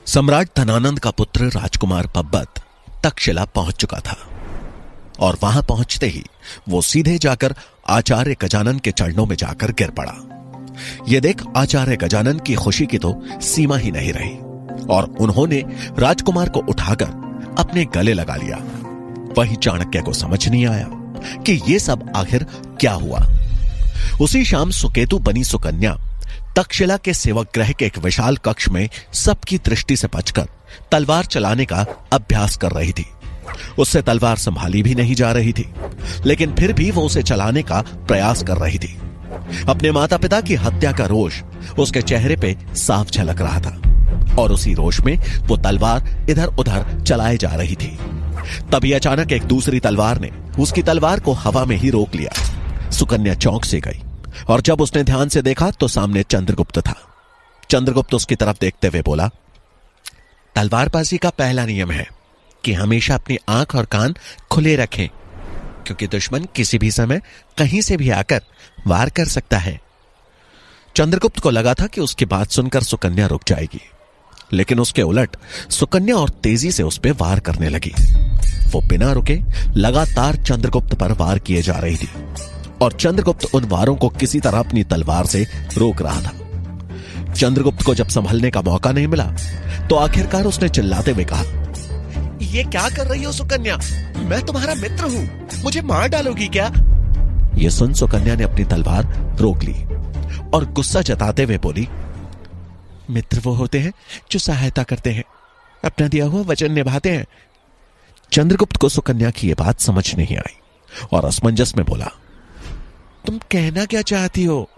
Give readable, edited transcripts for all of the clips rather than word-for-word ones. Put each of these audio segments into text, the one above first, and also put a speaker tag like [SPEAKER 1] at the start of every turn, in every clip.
[SPEAKER 1] सम्राट धनानंद का पुत्र राजकुमार पब्बत तक्षशिला पहुंच चुका था और वहां पहुंचते ही वो सीधे जाकर आचार्य गजानन के चरणों में जाकर गिर पड़ा। यह देख आचार्य गजानन की खुशी की तो सीमा ही नहीं रही और उन्होंने राजकुमार को उठाकर अपने गले लगा लिया। वहीं चाणक्य को समझ नहीं आया कि यह सब आखिर क्या हुआ। उसी शाम सुकेतु बनी सुकन्या तक्षशिला के सेवक गृह के एक विशाल कक्ष में सबकी दृष्टि से बचकर तलवार चलाने का अभ्यास कर रही थी। उससे तलवार संभाली भी नहीं जा रही थी, लेकिन फिर भी वो उसे चलाने का प्रयास कर रही थी। अपने माता पिता की हत्या का रोष उसके चेहरे पे साफ झलक रहा था और उसी रोष में वो तलवार इधर उधर चलाए जा रही थी। तभी अचानक एक दूसरी तलवार ने उसकी तलवार को हवा में ही रोक लिया। सुकन्या चौंक से गई और जब उसने ध्यान से देखा तो सामने चंद्रगुप्त था। चंद्रगुप्त उसकी तरफ देखते हुए बोला, तलवारबाजी का पहला नियम है कि हमेशा अपनी आंख और कान खुले रखें, क्योंकि दुश्मन किसी भी समय कहीं से भी आकर वार कर सकता है। चंद्रगुप्त को लगा था कि उसकी बात सुनकर सुकन्या रुक जाएगी, लेकिन उसके उलट सुकन्या और तेजी से उस पर वार करने लगी। वो बिना रुके लगातार चंद्रगुप्त पर वार किए जा रही थी और चंद्रगुप्त उन वारों को किसी तरह अपनी तलवार से रोक रहा था। चंद्रगुप्त को जब संभलने का मौका नहीं मिला तो आखिरकार उसने चिल्लाते हुए कहा, ये क्या कर रही हो सुकन्या? मैं तुम्हारा मित्र हूं, मुझे मार डालोगी क्या? यह सुन सुकन्या ने अपनी तलवार रोक ली और गुस्सा जताते हुए बोली, मित्र वो होते हैं जो सहायता करते हैं, अपना दिया हुआ वचन निभाते हैं। चंद्रगुप्त को सुकन्या की यह बात समझ नहीं आई और असमंजस में बोला, तुम कहना क्या चाहती हो?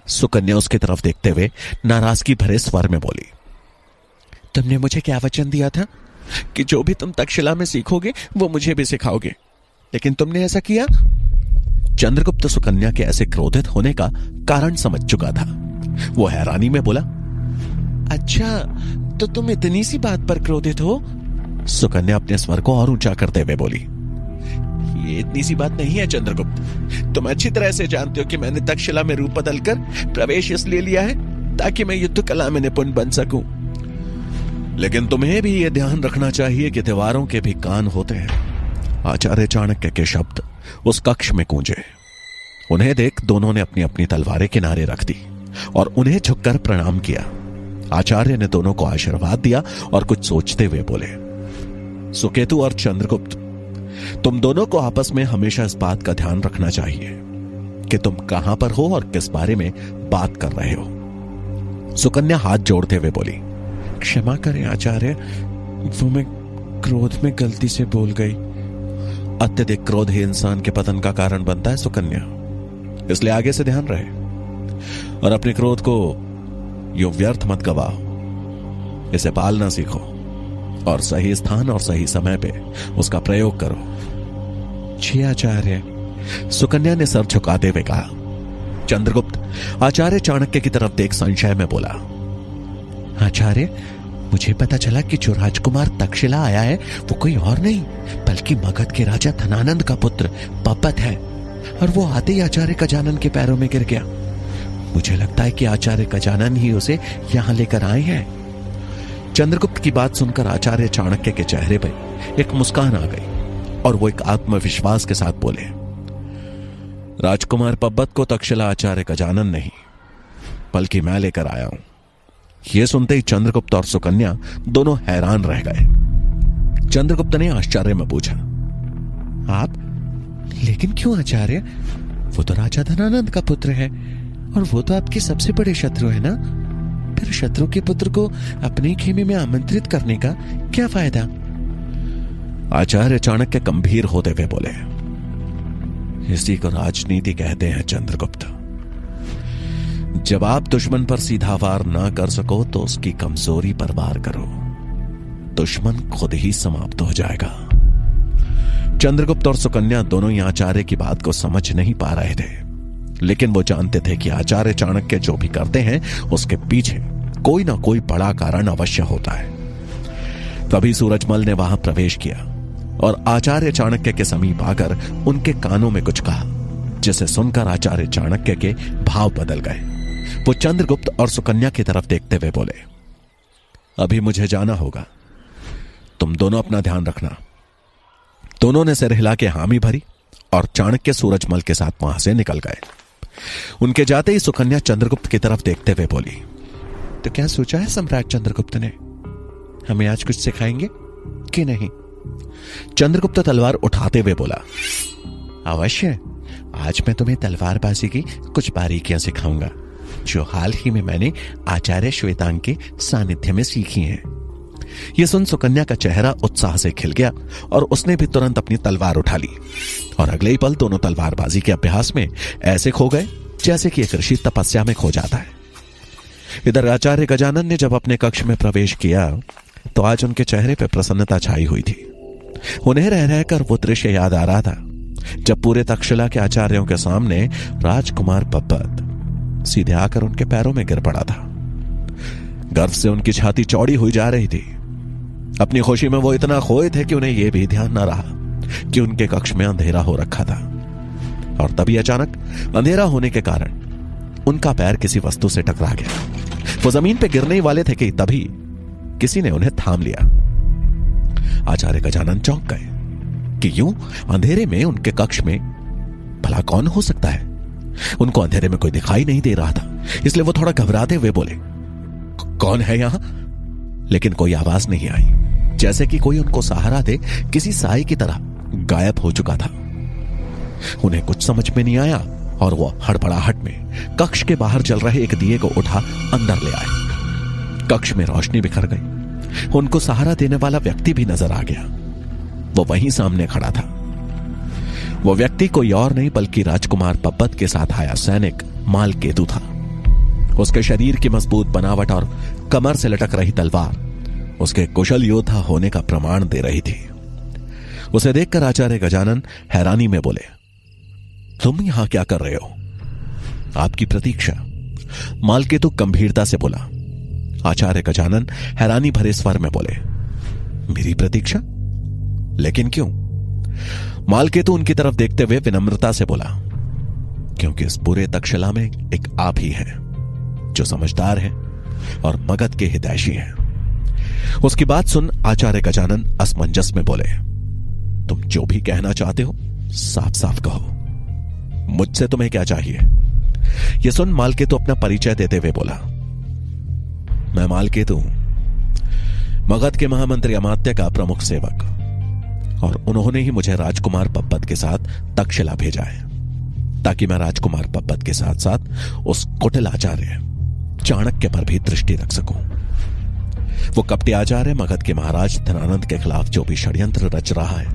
[SPEAKER 1] सुकन्या उसकी तरफ देखते हुए नाराजगी भरे स्वर में बोली, तुमने मुझे क्या वचन दिया था कि जो भी तुम तक्षशिला में सीखोगे वो मुझे भी सिखाओगे, लेकिन तुमने ऐसा किया? चंद्रगुप्त सुकन्या के ऐसे क्रोधित होने का कारण समझ चुका था। वो हैरानी में बोला, अच्छा तो तुम इतनी सी बात पर क्रोधित हो? सुकन्या अपने स्वर को और ऊंचा करते हुए बोली, ये इतनी सी बात नहीं है चंद्रगुप्त, तुम अच्छी तरह से जानते हो कि मैंने तक्षशिला में रूप बदलकर प्रवेश इसलिए लिया है ताकि मैं युद्ध कला में निपुण बन सकूं। लेकिन तुम्हें भी यह ध्यान रखना चाहिए कि दीवारों के भी कान होते हैं। आचार्य चाणक्य के शब्द उस कक्ष में गूंजे। उन्हें देख दोनों ने अपनी अपनी तलवारें किनारे रख दी और उन्हें झुककर प्रणाम किया। आचार्य ने दोनों को आशीर्वाद दिया और कुछ सोचते हुए बोले, सुकेतु और चंद्रगुप्त, तुम दोनों को आपस में हमेशा इस बात का ध्यान रखना चाहिए कि तुम कहां पर हो और किस बारे में बात कर रहे हो। सुकन्या हाथ जोड़ते हुए बोली, क्षमा करें आचार्य, वो मैं क्रोध में गलती से बोल गई। अत्यधिक क्रोध ही इंसान के पतन का कारण बनता है सुकन्या, इसलिए आगे से ध्यान रहे और अपने क्रोध को यूं व्यर्थ मत गवाओ। इसे पालना सीखो और सही स्थान और सही समय पे उसका प्रयोग करो। जी आचार्य, सुकन्या ने सर झुकाते हुए कहा। चंद्रगुप्त आचार्य चाणक्य की तरफ देख संशय में बोला, आचार्य, मुझे पता चला कि जो राजकुमार तक्षशिला आया है वो कोई और नहीं बल्कि मगध के राजा धनानंद का पुत्र पब्बत है, और वो आते ही आचार्य गजानन के पैरों में गिर गया। मुझे लगता है कि आचार्य गजानन ही उसे यहां लेकर आए हैं। चंद्रगुप्त की बात सुनकर आचार्य चाणक्य के चेहरे पर एक मुस्कान आ गई और वो एक आत्मविश्वास के साथ बोले, राजकुमार पब्बत को तक्षशिला आचार्य गजानन नहीं बल्कि मैं लेकर आया हूं। यह सुनते ही चंद्रगुप्त और सुकन्या दोनों हैरान रह गए। चंद्रगुप्त ने आश्चर्य में पूछा, आप? लेकिन क्यों आचार्य? वो तो राजा धनानंद का पुत्र है और वो तो आपके सबसे बड़े शत्रु है ना, फिर शत्रु के पुत्र को अपने खेमे में आमंत्रित करने का क्या फायदा? आचार्य चाणक्य गंभीर होते हुए बोले, इसी को राजनीति कहते हैं चंद्रगुप्त। जब आप दुश्मन पर सीधा वार ना कर सको तो उसकी कमजोरी पर वार करो, दुश्मन खुद ही समाप्त हो जाएगा। चंद्रगुप्त और सुकन्या दोनों ही आचार्य की बात को समझ नहीं पा रहे थे, लेकिन वो जानते थे कि आचार्य चाणक्य जो भी करते हैं उसके पीछे कोई ना कोई बड़ा कारण अवश्य होता है। तभी सूरजमल ने वहां प्रवेश किया और आचार्य चाणक्य के समीप आकर उनके कानों में कुछ कहा, जिसे सुनकर आचार्य चाणक्य के भाव बदल गए। वो चंद्रगुप्त और सुकन्या की तरफ देखते हुए बोले, अभी मुझे जाना होगा, तुम दोनों अपना ध्यान रखना। दोनों ने सिर हिला के हामी भरी और चाणक्य सूरजमल के साथ वहां से निकल गए। उनके जाते ही सुकन्या चंद्रगुप्त की तरफ देखते हुए बोली, तो क्या सोचा है सम्राट चंद्रगुप्त ने? हमें आज कुछ सिखाएंगे कि नहीं? चंद्रगुप्त तलवार उठाते हुए बोला, अवश्य, आज मैं तुम्हें तलवारबाजी की कुछ बारीकियां सिखाऊंगा जो हाल ही में मैंने आचार्य श्वेतांग के सानिध्य में सीखी हैं। यह सुन सुकन्या का चेहरा उत्साह से खिल गया और उसने भी तुरंत अपनी तलवार उठा ली और अगले ही पल दोनों तलवारबाजी के अभ्यास में ऐसे खो गए जैसे कि एक ऋषि तपस्या में खो जाता है। इधर आचार्य गजानन ने जब अपने कक्ष में प्रवेश किया तो आज उनके चेहरे पर प्रसन्नता छाई हुई थी। उन्हें रह रहकर वो दृश्य याद आ रहा था जब पूरे तक्षशिला के आचार्यों के सामने राजकुमार पब्बत सीधे आकर उनके पैरों में गिर पड़ा था। गर्व से उनकी छाती चौड़ी हुई जा रही थी। अपनी खुशी में वो इतना खोए थे कि उन्हें यह भी ध्यान न रहा कि उनके कक्ष में अंधेरा हो रखा था। और तभी अचानक अंधेरा होने के कारण उनका पैर किसी वस्तु से टकरा गया। वो जमीन पे गिरने ही वाले थे कि तभी किसी ने उन्हें थाम लिया। आचार्य गजानन चौंक गए कि यूं अंधेरे में उनके कक्ष में भला कौन हो सकता है। उनको अंधेरे में कोई दिखाई नहीं दे रहा था, इसलिए वो थोड़ा घबराते हुए बोले, कौन है यहां? लेकिन कोई आवाज नहीं आई, जैसे कि कोई उनको सहारा दे किसी साए की तरह गायब हो चुका था। उन्हें कुछ समझ में नहीं आया और वो हड़बड़ाहट में कक्ष के बाहर जल रहे एक दिए को उठा अंदर ले आए। कक्ष में रोशनी बिखर गई। उनको सहारा देने वाला व्यक्ति भी नजर आ गया। वो वहीं सामने खड़ा था। वो व्यक्ति कोई और नहीं बल्कि राजकुमार पब्बत के साथ आया सैनिक मालकेतु था। उसके शरीर की मजबूत बनावट और कमर से लटक रही तलवार उसके कुशल योद्धा होने का प्रमाण दे रही थी। उसे देखकर आचार्य गजानन हैरानी में बोले, तुम यहां क्या कर रहे हो? आपकी प्रतीक्षा। मालकेतु गंभीरता से बोला। आचार्य गजानन हैरानी भरे स्वर में बोले, मेरी प्रतीक्षा? लेकिन क्यों? मालकेतु उनकी तरफ देखते हुए विनम्रता से बोला, क्योंकि इस पूरे तक्षशिला में एक आप ही हैं जो समझदार हैं और मगध के हितैषी हैं। उसकी बात सुन आचार्य गजानन असमंजस में बोले, तुम जो भी कहना चाहते हो साफ साफ कहो, मुझसे तुम्हें क्या चाहिए? यह सुन मालकेतु अपना परिचय देते हुए बोला, मैं मालकेतु हूं, मगध के महामंत्री अमात्य का प्रमुख सेवक, और उन्होंने ही मुझे राजकुमार पब्बत के साथ तक्षशिला भेजा है ताकि मैं राजकुमार पब्बत के साथ साथ उस कुटिल आचार्य चाणक्य पर भी दृष्टि रख सकूं। वो कपटी आचार्य मगध के महाराज धनानंद के खिलाफ जो भी षड्यंत्र रच रहा है,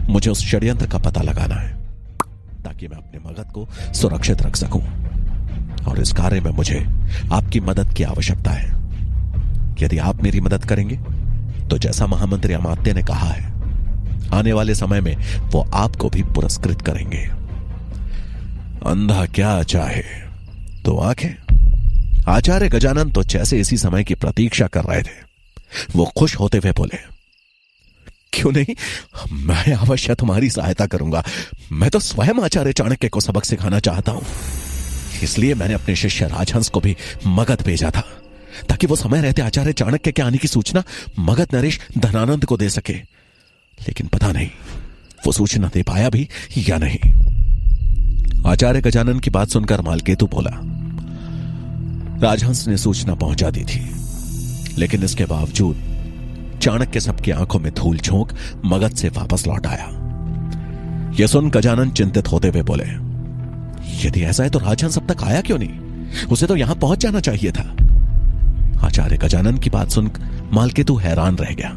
[SPEAKER 1] मुझे उस षड्यंत्र का पता लगाना है ताकि मैं अपने मगध को सुरक्षित रख सकूं। और इस कार्य में मुझे आपकी मदद की आवश्यकता है। यदि आप मेरी मदद करेंगे तो जैसा महामंत्री अमात्य ने कहा है, आने वाले समय में वो आपको भी पुरस्कृत करेंगे। अंधा क्या चाहे तो आंखें। आचार्य गजानन तो जैसे इसी समय की प्रतीक्षा कर रहे थे। वो खुश होते हुए बोले, क्यों नहीं, मैं अवश्य तुम्हारी सहायता करूंगा। मैं तो स्वयं आचार्य चाणक्य को सबक सिखाना चाहता हूं। इसलिए मैंने अपने शिष्य राजहंस को भी मगध भेजा था ताकि वो समय रहते आचार्य चाणक्य के आने की सूचना मगध नरेश धनानंद को दे सके। लेकिन पता नहीं वो सूचना दे पाया भी या नहीं। आचार्य गजानन की बात सुनकर मालकेतु बोला, राजहंस ने सूचना पहुंचा दी थी, लेकिन इसके बावजूद चाणक्य सबकी आंखों में धूल झोंक मगध से वापस लौट आया। यह सुन गजानन चिंतित होते हुए बोले, यदि ऐसा है तो राजहंस अब तक आया क्यों नहीं? उसे तो यहां पहुंच जाना चाहिए था। आचार्य गजानन की बात सुन मालकेतु हैरान रह गया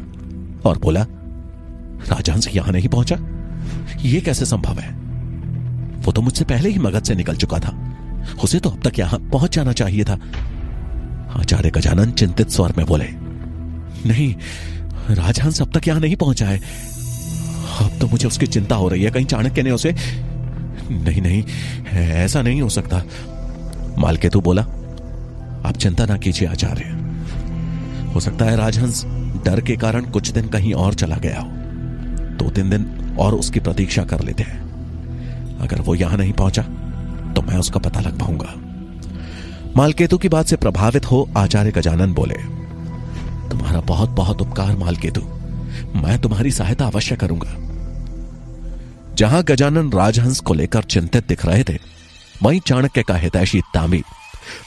[SPEAKER 1] और बोला, राजहंस यहां नहीं पहुंचा? यह कैसे संभव है? वो तो मुझसे पहले ही मगध से निकल चुका था। उसे तो अब तक यहां पहुंच जाना चाहिए था। आचार्य गजानन चिंतित स्वर में बोले, नहीं, राजहंस अब तक यहां नहीं पहुंचा है। अब तो मुझे उसकी चिंता हो रही है, कहीं चाणक्य ने उसे... नहीं, ऐसा नहीं हो सकता। मालकेतु बोला, आप चिंता ना कीजिए आचार्य, हो सकता है राजहंस डर के कारण कुछ दिन कहीं और चला गया हो। 2-3 दिन और उसकी प्रतीक्षा कर लेते हैं। अगर वो यहां नहीं पहुंचा तो मैं उसका पता लग पाऊंगा। मालकेतु की बात से प्रभावित हो आचार्य गजानन बोले, बहुत बहुत उपकार मालकेतु, मैं तुम्हारी सहायता अवश्य करूंगा। जहां गजानन राजहंस को लेकर चिंतित दिख रहे थे, वहीं चाणक्य का हितैषी तांबी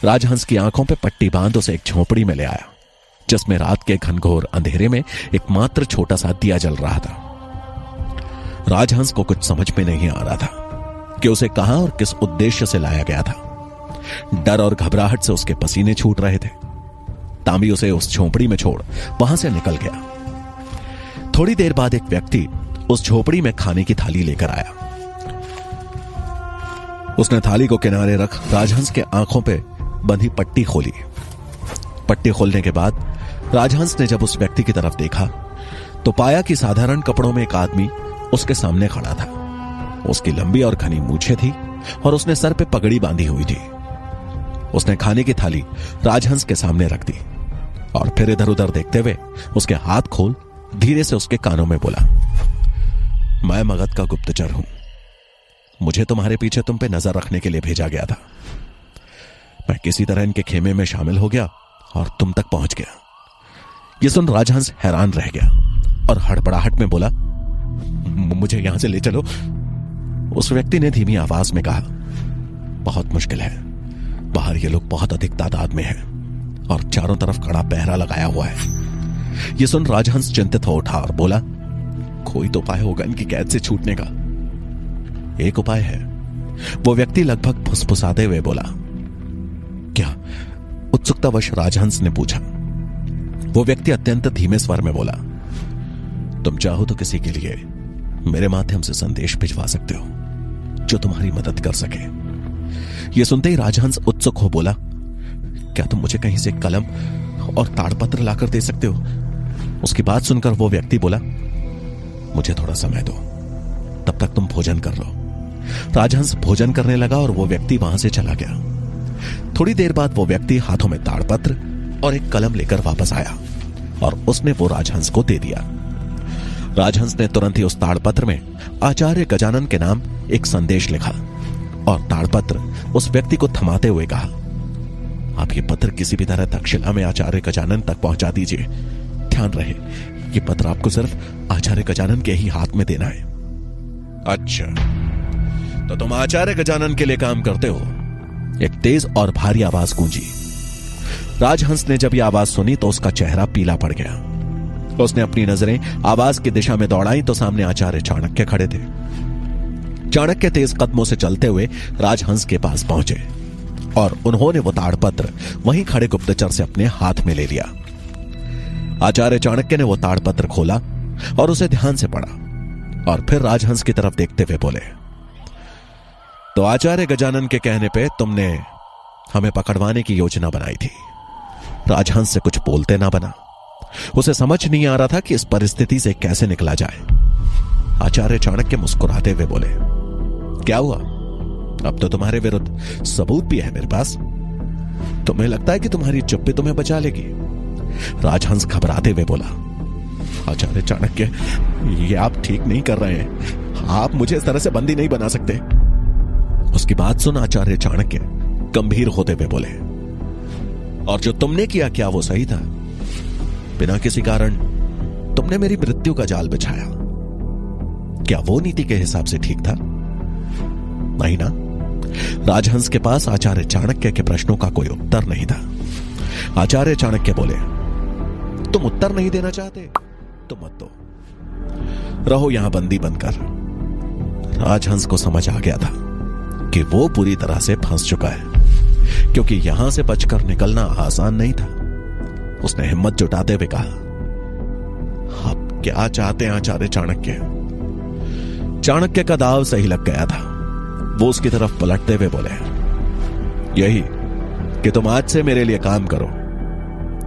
[SPEAKER 1] राजहंस की आंखों पर पट्टी बांध उसे एक झोपड़ी में ले आया, जिसमें रात के घनघोर अंधेरे में एकमात्र छोटा सा दिया जल रहा था। राजहंस को कुछ समझ में नहीं आ रहा था कि उसे कहां और किस उद्देश्य से लाया गया था। डर और घबराहट से उसके पसीने छूट रहे थे। तांबी उसे उस झोपड़ी में छोड़ वहां से निकल गया। थोड़ी देर बाद एक व्यक्ति उस झोपड़ी में खाने की थाली लेकर आया। उसने थाली को किनारे रख राजहंस के आंखों पे बंधी पट्टी खोली। पट्टी खोलने के बाद राजहंस ने जब उस व्यक्ति की तरफ देखा तो पाया कि साधारण कपड़ों में एक आदमी उसके सामने खड़ा था। उसकी लंबी और घनी मूछें थी और उसने सर पे पगड़ी बांधी हुई थी। उसने खाने की थाली राजहंस के सामने रख दी और फिर इधर उधर देखते हुए उसके हाथ खोल धीरे से उसके कानों में बोला, मैं मगध का गुप्तचर हूं। मुझे तुम्हारे पीछे तुम पे नजर रखने के लिए भेजा गया था। मैं किसी तरह इनके खेमे में शामिल हो गया और तुम तक पहुंच गया। यह सुन राजहंस हैरान रह गया और हड़बड़ाहट में बोला, मुझे यहां से ले चलो। उस व्यक्ति ने धीमी आवाज में कहा, बहुत मुश्किल है। बाहर ये लोग बहुत अधिक तादाद में हैं और चारों तरफ कड़ा पहरा लगाया हुआ है। यह सुन राजहंस चिंतित हो उठा और बोला, कोई तो उपाय होगा इनकी कैद से छूटने का। एक उपाय है, वो व्यक्ति लगभग फुसफुसाते हुए बोला। क्या? उत्सुकतावश राजहंस ने पूछा। वो व्यक्ति अत्यंत धीमे स्वर में बोला, तुम चाहो तो किसी के लिए मेरे माध्यम से संदेश भिजवा सकते हो जो तुम्हारी मदद कर सके। यह सुनते ही राजहंस उत्सुक हो बोला, क्या तुम मुझे कहीं से कलम और ताड़पत्र लाकर दे सकते हो? उसकी बात सुनकर वो व्यक्ति बोला, मुझे थोड़ा समय दो, तब तक तुम भोजन कर लो। राजहंस भोजन करने लगा और वो व्यक्ति वहां से चला गया। थोड़ी देर बाद वो व्यक्ति हाथों में ताड़पत्र और एक कलम लेकर वापस आया और उसने वो राजहंस को दे दिया। राजहंस ने तुरंत ही उस ताड़पत्र में आचार्य गजानन के नाम एक संदेश लिखा और ताड़पत्र उस व्यक्ति को थमाते हुए कहा, आप ये पत्र किसी भी तरह तक्षशिला में आचार्य गजानन तक पहुंचा दीजिए। ध्यान रहे, ये पत्र आपको सिर्फ आचार्य गजानन के ही हाथ में देना है। अच्छा, तो तुम आचार्य गजानन के लिए काम करते हो? एक तेज और भारी आवाज गूंजी। राजहंस ने जब यह आवाज सुनी तो उसका चेहरा पीला पड़ गया। उसने अपनी नजरें आवाज की दिशा में दौड़ाई तो सामने आचार्य चाणक्य खड़े थे। चाणक्य तेज कदमों से चलते हुए राजहंस के पास पहुंचे और उन्होंने वो ताड़पत्र वहीं खड़े गुप्तचर से अपने हाथ में ले लिया। आचार्य चाणक्य ने वो ताड़पत्र खोला और उसे ध्यान से पढ़ा और फिर राजहंस की तरफ देखते हुए बोले, तो आचार्य गजानन के कहने पे तुमने हमें पकड़वाने की योजना बनाई थी। राजहंस से कुछ बोलते ना बना। उसे समझ नहीं आ रहा था कि इस परिस्थिति से कैसे निकला जाए। आचार्य चाणक्य मुस्कुराते हुए बोले, क्या हुआ? अब तो तुम्हारे विरुद्ध सबूत भी है मेरे पास। तुम्हें लगता है कि तुम्हारी चुप्पी तुम्हें बचा लेगी? राजहंस घबराते हुए बोला, आचार्य चाणक्य, ये आप ठीक नहीं कर रहे हैं। आप मुझे इस तरह से बंदी नहीं बना सकते। उसकी बात सुन आचार्य चाणक्य गंभीर होते हुए बोले, और जो तुमने किया क्या वो सही था? बिना किसी कारण तुमने मेरी मृत्यु का जाल बिछाया। क्या वो नीति के हिसाब से ठीक था? नहीं ना? राजहंस के पास आचार्य चाणक्य के प्रश्नों का कोई उत्तर नहीं था। आचार्य चाणक्य बोले, तुम उत्तर नहीं देना चाहते तो मत दो, रहो यहां बंदी बनकर। राजहंस को समझ आ गया था कि वो पूरी तरह से फंस चुका है, क्योंकि यहां से बचकर निकलना आसान नहीं था। उसने हिम्मत जुटाते हुए कहा, आप क्या चाहते हैं आचार्य चाणक्य? चाणक्य का दाव सही लग गया था। वो उसकी तरफ पलटते हुए बोले, यही कि तुम आज से मेरे लिए काम करो।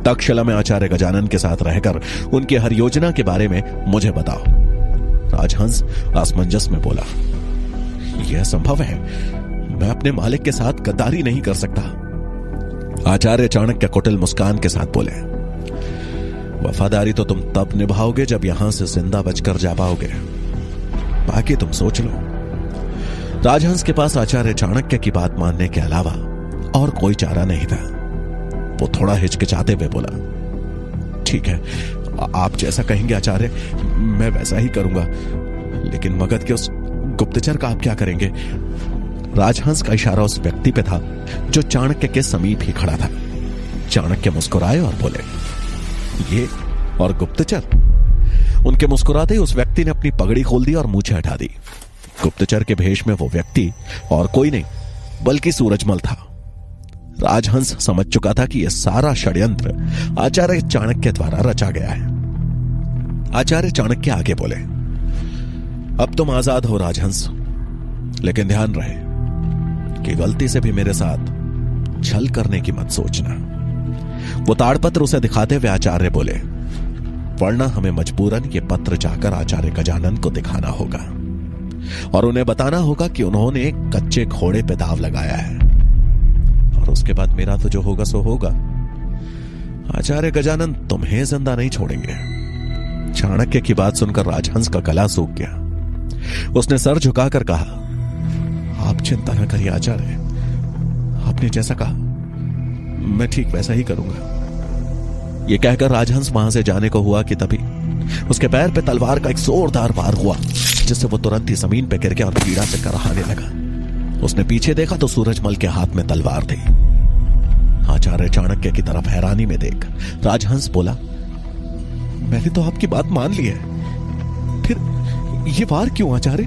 [SPEAKER 1] तक्षशिला में आचार्य गजानन के साथ रहकर उनकी हर योजना के बारे में मुझे बताओ। राजहंस असमंजस में बोला, यह संभव है, मैं अपने मालिक के साथ गद्दारी नहीं कर सकता। आचार्य चाणक्य कुटिल मुस्कान के साथ बोले, वफादारी तो तुम तब निभाओगे जब यहां से जिंदा बचकर जा पाओगे, बाकी तुम सोच लो। राजहंस के पास आचार्य चाणक्य की बात मानने के अलावा और कोई चारा नहीं था। वो थोड़ा हिचकिचाते हुए बोला, ठीक है, आप जैसा कहेंगे आचार्य, मैं वैसा ही करूंगा। लेकिन मगध के उस गुप्तचर का आप क्या करेंगे? राजहंस का इशारा उस व्यक्ति पे था जो चाणक्य के समीप ही खड़ा था। चाणक्य मुस्कुराए और बोले, ये और गुप्तचर? उनके मुस्कुराते ही उस व्यक्ति ने अपनी पगड़ी खोल दी और मूछें हटा दी। गुप्तचर के भेष में वो व्यक्ति और कोई नहीं बल्कि सूरजमल था। राजहंस समझ चुका था कि यह सारा षड्यंत्र आचार्य चाणक्य द्वारा रचा गया है। आचार्य चाणक्य आगे बोले, अब तुम आजाद हो राजहंस, लेकिन ध्यान रहे कि गलती से भी मेरे साथ छल करने की मत सोचना। वो ताड़पत्र उसे दिखाते हुए आचार्य बोले, वरना हमें मजबूरन ये पत्र जाकर आचार्य गजानन को दिखाना होगा और उन्हें बताना होगा कि उन्होंने एक कच्चे घोड़े पे दाव लगाया है, और उसके बाद मेरा तो जो होगा सो होगा। आचार्य गजानन तुम्हें जिंदा नहीं छोड़ेंगे। चाणक्य की बात सुनकर राजहंस का गला सूख गया। उसने सर झुकाकर कहा, आप चिंता न करिए आचार्य, आपने जैसा कहा मैं ठीक वैसा ही करूंगा। यह कहकर राजहंस वहां से जाने को हुआ कि तभी उसके पैर पे तलवार का एक जोरदार वार हुआ, जिससे वो तुरंत ही जमीन पे गिर गया और पीड़ा से कराहने लगा। उसने पीछे देखा तो सूरजमल के हाथ में तलवार थी। आचार्य चाणक्य की तरफ हैरानी में देख राजहंस बोला, मैंने तो आपकी बात मान ली है, फिर ये वार क्यों आचार्य?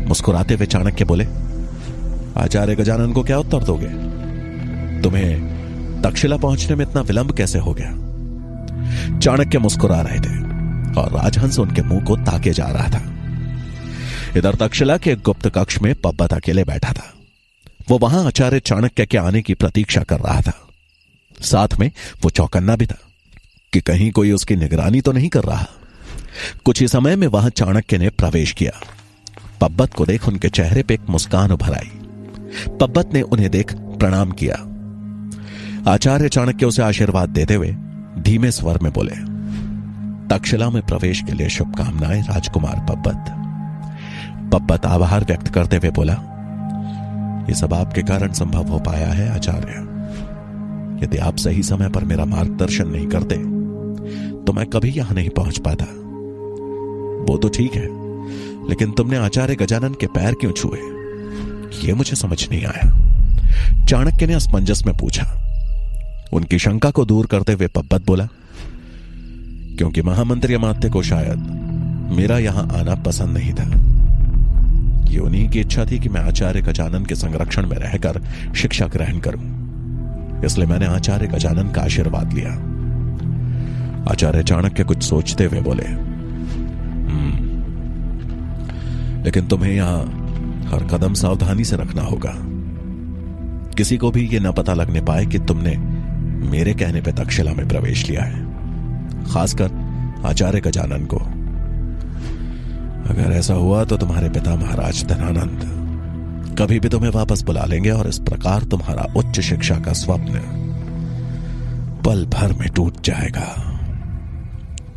[SPEAKER 1] मुस्कुराते हुए चाणक्य बोले, आचार्य गजानन को क्या उत्तर दोगे? तुम्हें तक्षशिला पहुंचने में इतना विलंब कैसे हो गया? चाणक्य मुस्कुरा रहे थे और राजहंस उनके मुंह को ताके जा रहा था। इधर तक्षशिला के गुप्त कक्ष में पब्बत अकेले बैठा था। वो वहां आचार्य चाणक्य के आने की प्रतीक्षा कर रहा था। साथ में वो चौकन्ना भी था कि कहीं कोई उसकी निगरानी तो नहीं कर रहा। कुछ ही समय में वहां चाणक्य ने प्रवेश किया। पब्बत को देख उनके चेहरे पे एक मुस्कान उभर आई। पब्बत ने उन्हें देख प्रणाम किया। आचार्य चाणक्य उसे आशीर्वाद देते हुए धीमे स्वर में बोले, तक्षशिला में प्रवेश के लिए शुभकामनाएं राजकुमार पब्बत। पब्बत आभार व्यक्त करते हुए बोला, यह सब आपके कारण संभव हो पाया है आचार्य। यदि आप सही समय पर मेरा मार्गदर्शन नहीं करते तो मैं कभी यहां नहीं पहुंच पाता। वो तो ठीक है, लेकिन तुमने आचार्य गजानन के पैर क्यों छुए, यह मुझे समझ नहीं आया। चाणक्य ने असमंजस में पूछा। उनकी शंका को दूर करते हुए पब्बत बोला, क्योंकि महामंत्री अमात्य को शायद मेरा यहां आना पसंद नहीं था। ये उन्हीं की इच्छा थी कि मैं आचार्य गजानन के संरक्षण में रहकर शिक्षा ग्रहण करूं, इसलिए मैंने आचार्य गजानन का आशीर्वाद लिया। आचार्य चाणक्य कुछ सोचते हुए बोले, लेकिन तुम्हें यहां हर कदम सावधानी से रखना होगा। किसी को भी यह न पता लगने पाए कि तुमने मेरे कहने पे तक्षशिला में प्रवेश लिया है, खासकर आचार्य गजानन को। अगर ऐसा हुआ तो तुम्हारे पिता महाराज धनानंद कभी भी तुम्हें वापस बुला लेंगे और इस प्रकार तुम्हारा उच्च शिक्षा का स्वप्न पल भर में टूट जाएगा।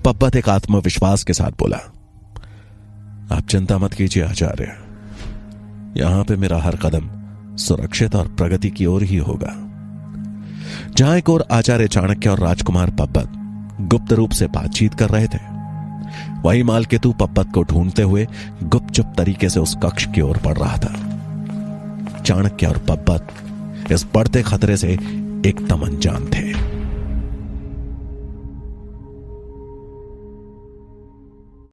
[SPEAKER 1] पब्बत एक आत्मविश्वास के साथ बोला, आप चिंता मत कीजिए आचार्य, यहां पे मेरा हर कदम सुरक्षित और प्रगति की ओर ही होगा। जहां एक ओर आचार्य चाणक्य और राजकुमार पब्बत गुप्त रूप से बातचीत कर रहे थे, वही मालकेतु पब्बत को ढूंढते हुए गुपचुप तरीके से उस कक्ष की ओर बढ़ रहा था। चाणक्य और पब्बत इस बढ़ते खतरे से एकदम अनजान थे।